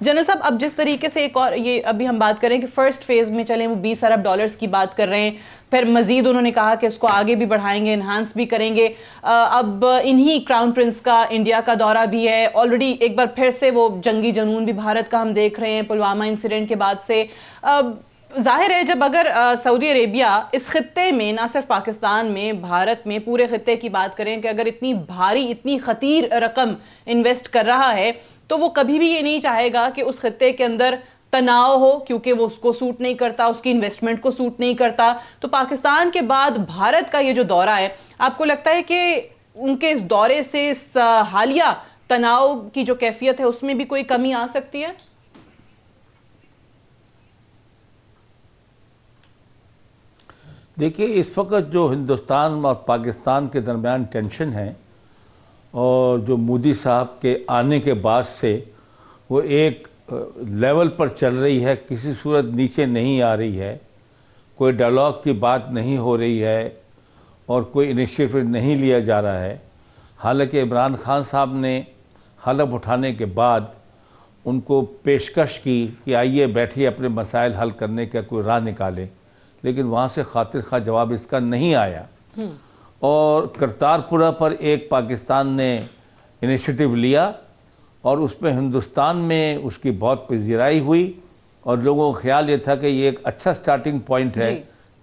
General साहब, अब जिस तरीके से एक और ये अभी हम बात करें कि फर्स्ट फेज में चलें, वो 20 अरब डॉलर्स की बात कर रहे हैं, फिर मजीद उन्होंने कहा कि इसको आगे भी बढ़ाएंगे, इन्हांस भी करेंगे। अब इन्हीं क्राउन प्रिंस का इंडिया का दौरा भी है। ऑलरेडी एक बार फिर से वो जंगी जनून भी भारत का हम देख रहे हैं पुलवामा इंसिडेंट के बाद से। जाहिर है जब अगर सऊदी अरेबिया इस खित्ते में, ना सिर्फ पाकिस्तान में, भारत में, पूरे खित्ते की बात करें कि अगर इतनी भारी, इतनी खतीर रकम इन्वेस्ट कर रहा है, तो वो कभी भी ये नहीं चाहेगा कि उस खित्ते के अंदर तनाव हो, क्योंकि वो उसको सूट नहीं करता, उसकी इन्वेस्टमेंट को सूट नहीं करता। तो पाकिस्तान के बाद भारत का ये जो दौरा है, आपको लगता है कि उनके इस दौरे से इस हालिया तनाव की जो कैफियत है उसमें भी कोई कमी आ सकती है? देखिए, इस वक्त जो हिंदुस्तान और पाकिस्तान के दरमियान टेंशन है और जो मोदी साहब के आने के बाद से वो एक लेवल पर चल रही है, किसी सूरत नीचे नहीं आ रही है, कोई डायलॉग की बात नहीं हो रही है और कोई इनिशिएटिव नहीं लिया जा रहा है। हालांकि इमरान खान साहब ने हलफ उठाने के बाद उनको पेशकश की कि आइए बैठिए, अपने मसाइल हल करने का कोई राह निकालें, लेकिन वहाँ से खातिर खा जवाब इसका नहीं आया। और करतारपुरा पर एक पाकिस्तान ने इनिशिएटिव लिया और उसमें हिंदुस्तान में उसकी बहुत पजीराई हुई और लोगों का ख्याल ये था कि ये एक अच्छा स्टार्टिंग पॉइंट है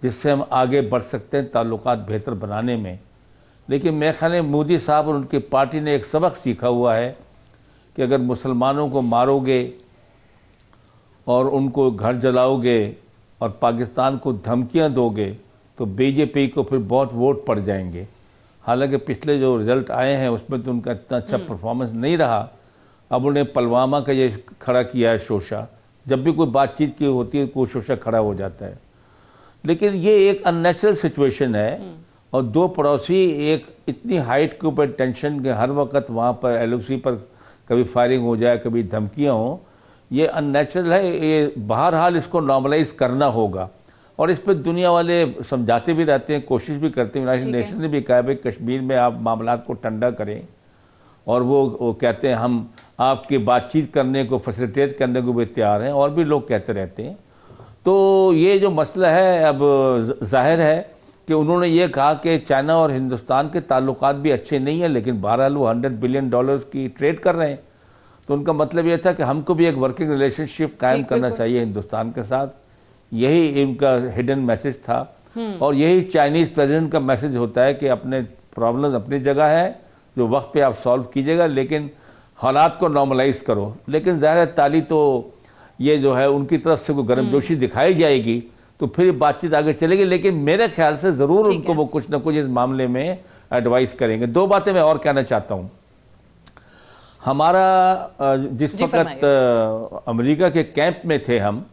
जिससे हम आगे बढ़ सकते हैं ताल्लुकात बेहतर बनाने में। लेकिन मेरे ख्याल में मोदी साहब और उनकी पार्टी ने एक सबक सीखा हुआ है कि अगर मुसलमानों को मारोगे और उनको घर जलाओगे और पाकिस्तान को धमकियां दोगे तो बीजेपी को फिर बहुत वोट पड़ जाएंगे। हालांकि पिछले जो रिजल्ट आए हैं उसमें तो उनका इतना अच्छा परफॉर्मेंस नहीं रहा। अब उन्हें पुलवामा का ये खड़ा किया है शोशा, जब भी कोई बातचीत की होती है कोई शोशा खड़ा हो जाता है। लेकिन ये एक अननेचुरल सिचुएशन है और दो पड़ोसी एक इतनी हाइट के ऊपर टेंशन के हर वक्त वहाँ पर एलओसी पर कभी फायरिंग हो जाए, कभी धमकियाँ हों, ये अननेचुरल है। ये बहरहाल इसको नॉर्मलाइज करना होगा और इस पर दुनिया वाले समझाते भी रहते हैं, कोशिश भी करते हैं। यूनाइटेड नेशन ने भी कहा भाई कश्मीर में आप मामलात को ठंडा करें और वो कहते हैं हम आपकी बातचीत करने को फैसिलिटेट करने को भी तैयार हैं, और भी लोग कहते रहते हैं। तो ये जो मसला है, अब जाहिर है कि उन्होंने ये कहा कि चाइना और हिंदुस्तान के ताल्लुकात भी अच्छे नहीं हैं, लेकिन बहरहाल वो $100 बिलियन की ट्रेड कर रहे हैं। तो उनका मतलब ये था कि हमको भी एक वर्किंग रिलेशनशिप कायम करना चाहिए हिंदुस्तान के साथ। यही उनका हिडन मैसेज था और यही चाइनीज प्रेसिडेंट का मैसेज होता है कि अपने प्रॉब्लम अपनी जगह है, जो वक्त पे आप सॉल्व कीजिएगा, लेकिन हालात को नॉर्मलाइज करो। लेकिन ज़ाहिर ताली तो ये जो है उनकी तरफ से कोई गर्मजोशी दिखाई जाएगी तो फिर बातचीत आगे चलेगी। लेकिन मेरे ख्याल से ज़रूर उनको वो कुछ ना कुछ इस मामले में एडवाइस करेंगे। दो बातें मैं और कहना चाहता हूँ। हमारा जिस वक्त अमेरिका के कैंप में थे हम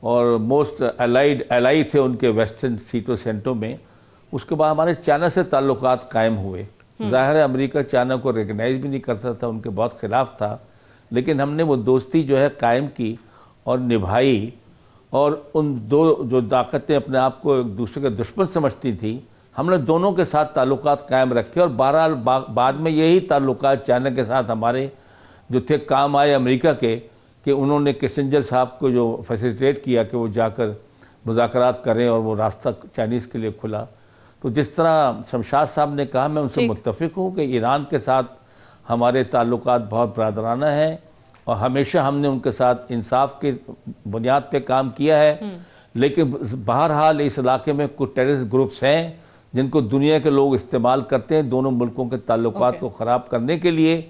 और मोस्ट एलाई थे उनके वेस्टर्न सीटों सेंटों में, उसके बाद हमारे चाइना से ताल्लुकात कायम हुए। जाहिर है अमेरिका चाइना को रिकग्नाइज भी नहीं करता था, उनके बहुत खिलाफ था, लेकिन हमने वो दोस्ती जो है कायम की और निभाई। और उन दो जो ताकतें अपने आप को एक दूसरे के दुश्मन समझती थी, हमने दोनों के साथ ताल्लुकात कायम रखे और बहरहाल बाद में यही ताल्लुकात चाइना के साथ हमारे जो थे काम आए अमेरिका के, कि उन्होंने किसिंजर साहब को जो फैसिलिटेट किया कि वो जाकर मुज़ाकरात करें और वो रास्ता चाइनीज़ के लिए खुला। तो जिस तरह शमशाद साहब ने कहा, मैं उनसे मुत्तफिक हूँ कि ईरान के साथ हमारे ताल्लुकात बहुत बरादराना हैं और हमेशा हमने उनके साथ इंसाफ की बुनियाद पे काम किया है। लेकिन बहरहाल इस इलाके में कुछ टेररिस्ट ग्रुप्स हैं जिनको दुनिया के लोग इस्तेमाल करते हैं दोनों मुल्कों के ताल्लुकात को ख़राब करने के लिए।